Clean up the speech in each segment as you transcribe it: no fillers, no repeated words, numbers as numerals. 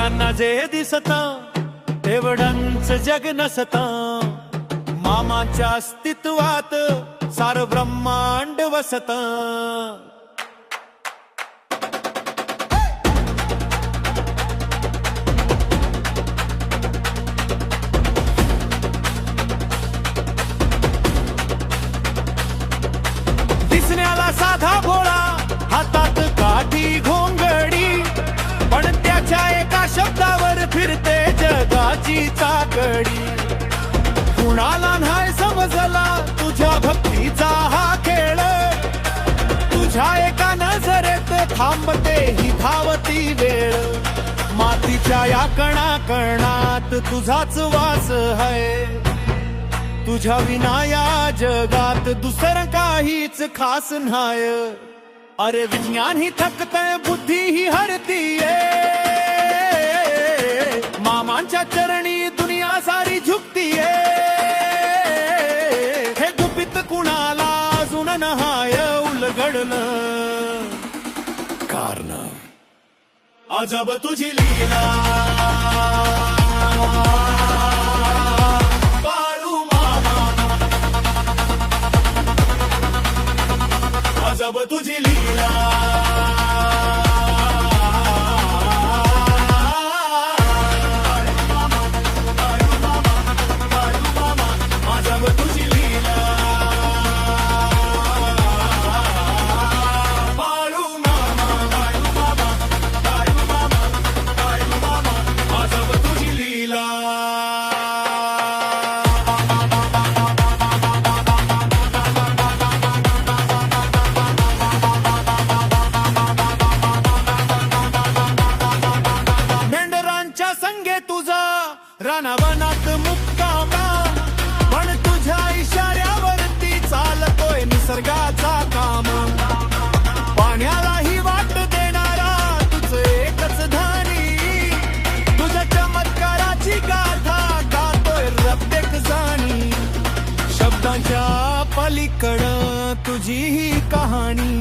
डोळ्यांना जे दिसत तेवढंच जग नसत. मामाच्या अस्तित्वात सार ब्रह्मांड वसत. दिसण्याला साधा भोळा, हातात काठी घोंगडी, पण त्याच्या एका शब्दावर फिरते जगाची चाकडी. कुणाला नाही समजला तुझ्या भक्तीचा हा खेळ, तुझ्या एका नजरेत थांबते ही धावती वेळ. मातीच्या या कणाकणात तुझाच वास आहे, तुझ्या विना या जगात दुसरं काहीच खास नाय. अरे विज्ञान ही थकतय, बुद्धी ही हरतीये, मामांच्या चरणी दुनिया सारी झुकतीये. हे गुपित कुणाला अजून नहाय उलगडलं, कारण अजब तुझी लीला. अजब तुझी लीला. अजब तुझी लीला. बाळू मामा, बाळू मामा, बाळू मामा, बाळू मामा. अजब तुझी लीला. संगे तुझा रानावनात मुक्कामा, पण तुझ्या इशाऱ्यावरती चालतोय निसर्गाचा काम. पाण्यालाही वाट देणारा तुझं एकच धानी, तुझ्या चमत्काराची गाथा गातोय प्रत्येक जाणी. शब्दांच्या पलीकडं तुझी ही कहाणी,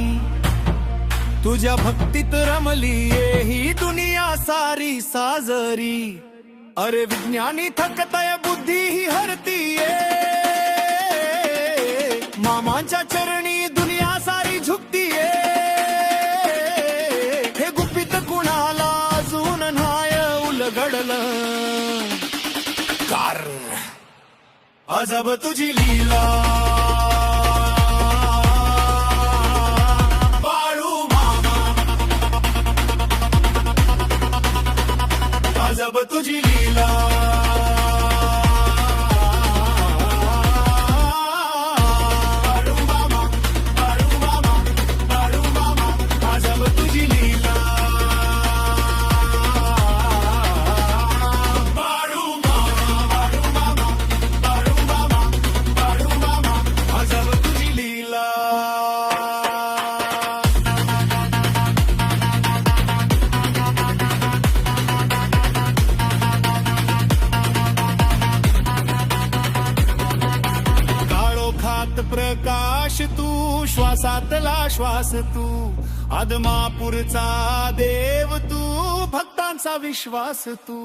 तुझ्या भक्तीत रमलीये ही दुनिया सारी साजरी. अरे विज्ञानी थकतय, बुद्धी ही हरतीये, मामांच्या चरणी दुनिया सारी झुकतीये. हे गुपित कुणाला अजून नाय उलगडलं, कारण अजब तुझी लीला. अजब तुझी लीला. बाळू मामा, बाळू मामा, बाळू मामा. अजब तुझी लीला. बाळू मामा, बाळू मामा, बाळू मामा, बाळू मामा. अजब तुझी लीला. प्रकाश तू, श्वासातला श्वास तू, आदमापूरचा देव तू, भक्तांचा विश्वास तू.